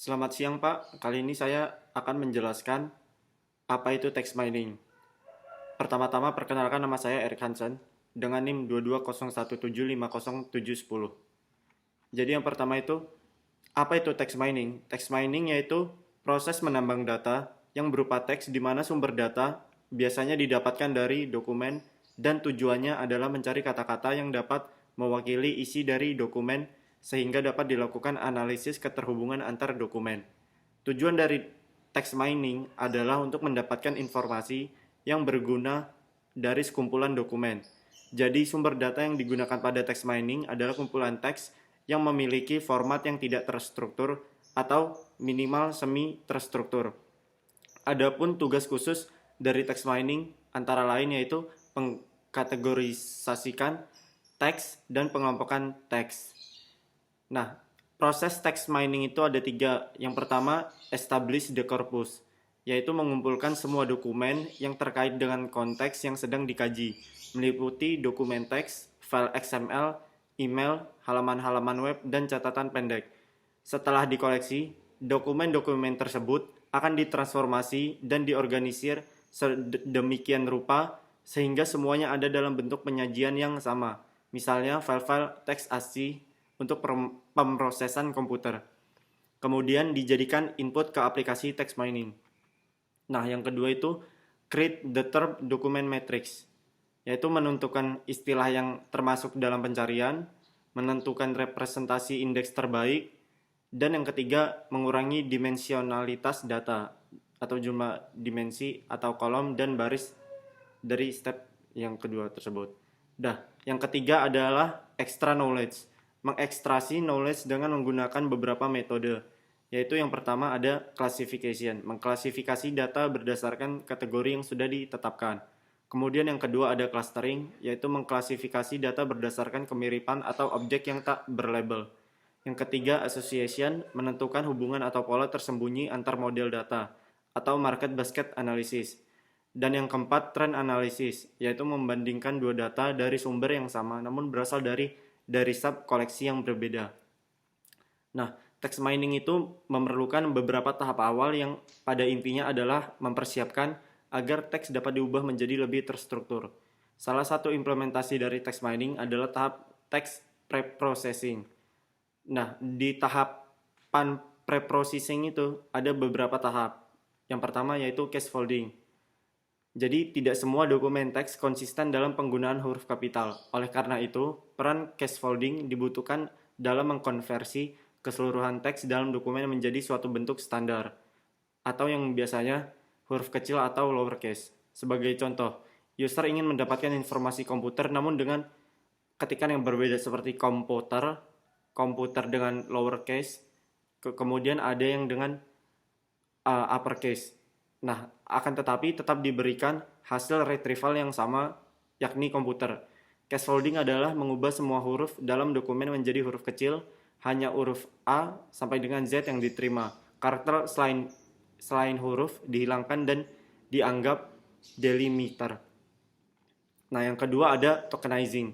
Selamat siang Pak, kali ini saya akan menjelaskan apa itu text mining. Pertama-tama perkenalkan nama saya Eric Hansen dengan NIM 2201750710. Jadi yang pertama itu, apa itu text mining? Text mining yaitu proses menambang data yang berupa teks di mana sumber data biasanya didapatkan dari dokumen dan tujuannya adalah mencari kata-kata yang dapat mewakili isi dari dokumen sehingga dapat dilakukan analisis keterhubungan antar dokumen. Tujuan dari text mining adalah untuk mendapatkan informasi yang berguna dari sekumpulan dokumen. Jadi sumber data yang digunakan pada text mining adalah kumpulan teks yang memiliki format yang tidak terstruktur atau minimal semi terstruktur. Adapun tugas khusus dari text mining antara lain yaitu pengkategorisasikan teks dan pengelompokan teks. Nah, proses text mining itu ada tiga. Yang pertama, establish the corpus, yaitu mengumpulkan semua dokumen yang terkait dengan konteks yang sedang dikaji, meliputi dokumen teks, file XML, email, halaman-halaman web, dan catatan pendek. Setelah dikoleksi, dokumen-dokumen tersebut akan ditransformasi dan diorganisir sedemikian rupa sehingga semuanya ada dalam bentuk penyajian yang sama. Misalnya file-file teks ASCII untuk pemrosesan komputer. Kemudian dijadikan input ke aplikasi text mining. Nah, yang kedua itu create the term document matrix, yaitu menentukan istilah yang termasuk dalam pencarian, menentukan representasi indeks terbaik, dan yang ketiga mengurangi dimensionalitas data atau jumlah dimensi atau kolom dan baris dari step yang kedua tersebut. Yang ketiga adalah extra knowledge, mengekstrasi knowledge dengan menggunakan beberapa metode, yaitu yang pertama ada classification, mengklasifikasi data berdasarkan kategori yang sudah ditetapkan. Kemudian yang kedua ada clustering, yaitu mengklasifikasi data berdasarkan kemiripan atau objek yang tak berlabel. Yang ketiga association, menentukan hubungan atau pola tersembunyi antar model data, atau market basket analysis. Dan yang keempat trend analysis, yaitu membandingkan dua data dari sumber yang sama namun berasal dari sub koleksi yang berbeda. Nah, text mining itu memerlukan beberapa tahap awal yang pada intinya adalah mempersiapkan agar teks dapat diubah menjadi lebih terstruktur. Salah satu implementasi dari text mining adalah tahap text preprocessing. Nah, di tahapan preprocessing itu ada beberapa tahap. Yang pertama yaitu case folding. Jadi tidak semua dokumen teks konsisten dalam penggunaan huruf kapital. Oleh karena itu, peran case folding dibutuhkan dalam mengkonversi keseluruhan teks dalam dokumen menjadi suatu bentuk standar, atau yang biasanya huruf kecil atau lowercase. Sebagai contoh, user ingin mendapatkan informasi komputer namun dengan ketikan yang berbeda seperti komputer dengan lowercase, kemudian ada yang dengan uppercase. Nah, akan tetapi tetap diberikan hasil retrieval yang sama, yakni komputer. Case folding adalah mengubah semua huruf dalam dokumen menjadi huruf kecil, hanya huruf A sampai dengan Z yang diterima. Karakter selain huruf dihilangkan dan dianggap delimiter. Nah, yang kedua ada tokenizing.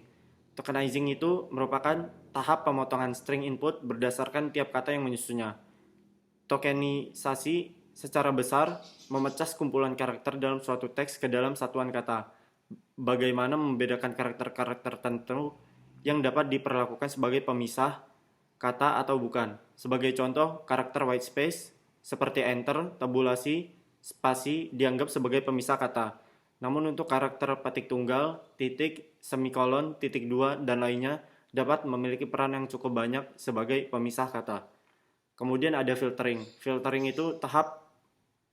Tokenizing itu merupakan tahap pemotongan string input berdasarkan tiap kata yang menyusunnya. Tokenisasi secara besar memecah kumpulan karakter dalam suatu teks ke dalam satuan kata. Bagaimana membedakan karakter-karakter tertentu yang dapat diperlakukan sebagai pemisah kata atau bukan. Sebagai contoh, karakter white space seperti enter, tabulasi, spasi dianggap sebagai pemisah kata. Namun untuk karakter petik tunggal, titik, semikolon, titik dua, dan lainnya dapat memiliki peran yang cukup banyak sebagai pemisah kata. Kemudian ada filtering. Filtering itu tahap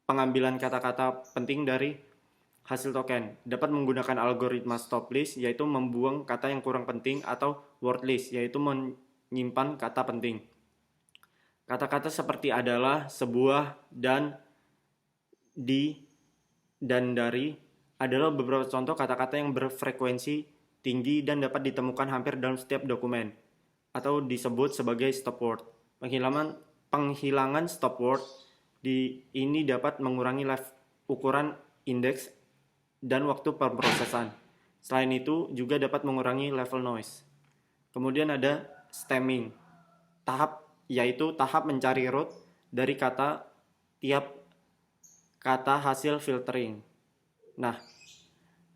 pengambilan kata-kata penting dari hasil token. Dapat menggunakan algoritma stop list, yaitu membuang kata yang kurang penting, atau word list, yaitu menyimpan kata penting. Kata-kata seperti adalah, sebuah, dan, di, dan dari adalah beberapa contoh kata-kata yang berfrekuensi tinggi dan dapat ditemukan hampir dalam setiap dokumen, atau disebut sebagai stop word. Penghilangan stop word ini dapat mengurangi ukuran indeks dan waktu pemrosesan. Selain itu, juga dapat mengurangi level noise. Kemudian ada stemming, yaitu tahap mencari root dari tiap kata hasil filtering. Nah,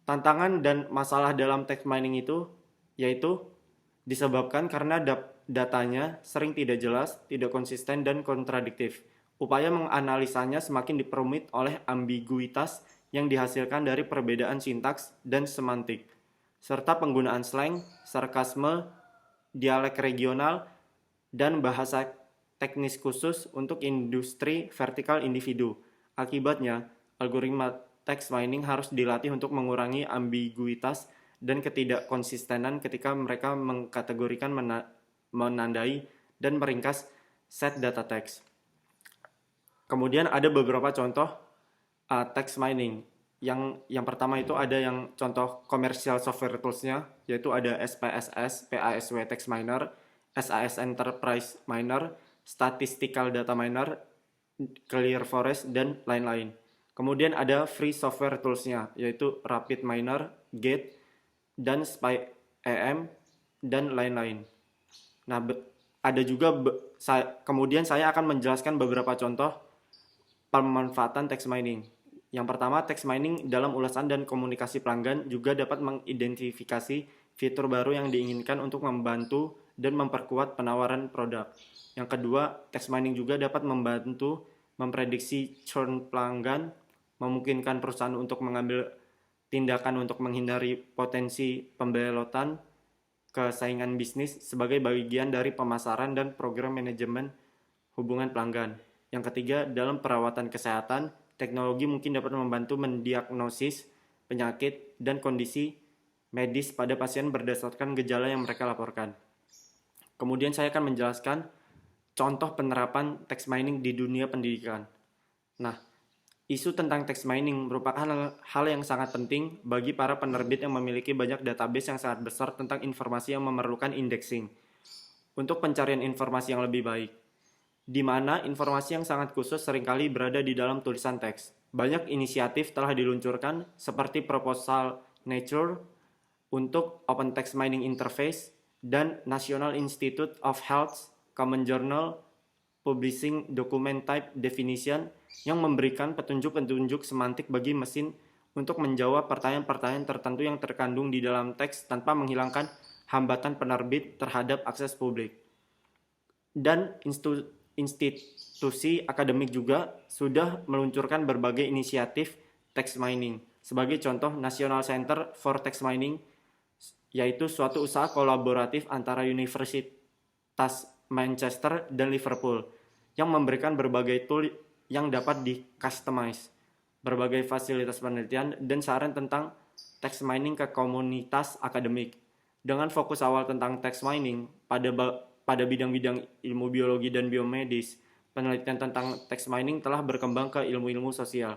tantangan dan masalah dalam text mining itu yaitu disebabkan karena datanya sering tidak jelas, tidak konsisten, dan kontradiktif. Upaya menganalisanya semakin diperumit oleh ambiguitas yang dihasilkan dari perbedaan sintaks dan semantik, serta penggunaan slang, sarkasme, dialek regional, dan bahasa teknis khusus untuk industri vertikal individu. Akibatnya, algoritma text mining harus dilatih untuk mengurangi ambiguitas dan ketidakkonsistenan ketika mereka mengkategorikan, menandai, dan meringkas set data text. Kemudian ada beberapa contoh text mining. Yang pertama itu ada yang contoh commercial software tools-nya, yaitu ada SPSS, PASW Text Miner, SAS Enterprise Miner, Statistical Data Miner, Clear Forest, dan lain-lain. Kemudian ada free software tools-nya, yaitu Rapid Miner, Gate, dan SpyEM, dan lain-lain. Nah, ada juga kemudian saya akan menjelaskan beberapa contoh pemanfaatan text mining. Yang pertama, text mining dalam ulasan dan komunikasi pelanggan juga dapat mengidentifikasi fitur baru yang diinginkan untuk membantu dan memperkuat penawaran produk. Yang kedua, text mining juga dapat membantu memprediksi churn pelanggan, memungkinkan perusahaan untuk mengambil tindakan untuk menghindari potensi pembelotan ke saingan bisnis sebagai bagian dari pemasaran dan program manajemen hubungan pelanggan. Yang ketiga, dalam perawatan kesehatan, teknologi mungkin dapat membantu mendiagnosis penyakit dan kondisi medis pada pasien berdasarkan gejala yang mereka laporkan. Kemudian saya akan menjelaskan contoh penerapan text mining di dunia pendidikan. Nah, isu tentang text mining merupakan hal yang sangat penting bagi para penerbit yang memiliki banyak database yang sangat besar tentang informasi yang memerlukan indexing untuk pencarian informasi yang lebih baik, di mana informasi yang sangat khusus seringkali berada di dalam tulisan teks. Banyak inisiatif telah diluncurkan seperti proposal Nature untuk Open Text Mining Interface dan National Institute of Health Common Journal Publishing Document Type Definition yang memberikan petunjuk-petunjuk semantik bagi mesin untuk menjawab pertanyaan-pertanyaan tertentu yang terkandung di dalam teks tanpa menghilangkan hambatan penerbit terhadap akses publik. Dan institusi akademik juga sudah meluncurkan berbagai inisiatif text mining. Sebagai contoh, National Center for Text Mining, yaitu suatu usaha kolaboratif antara Universitas Manchester dan Liverpool, yang memberikan berbagai tool yang dapat di-customize, berbagai fasilitas penelitian, dan saran tentang text mining ke komunitas akademik. Dengan fokus awal tentang text mining pada bidang-bidang ilmu biologi dan biomedis, penelitian tentang text mining telah berkembang ke ilmu-ilmu sosial.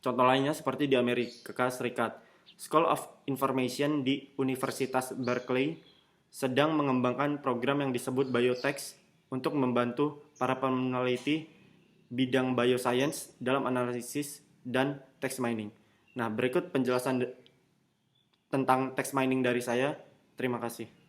Contoh lainnya seperti di Amerika Serikat, School of Information di Universitas Berkeley sedang mengembangkan program yang disebut Biotext untuk membantu para peneliti bidang bioscience dalam analisis dan text mining. Nah, berikut penjelasan tentang text mining dari saya. Terima kasih.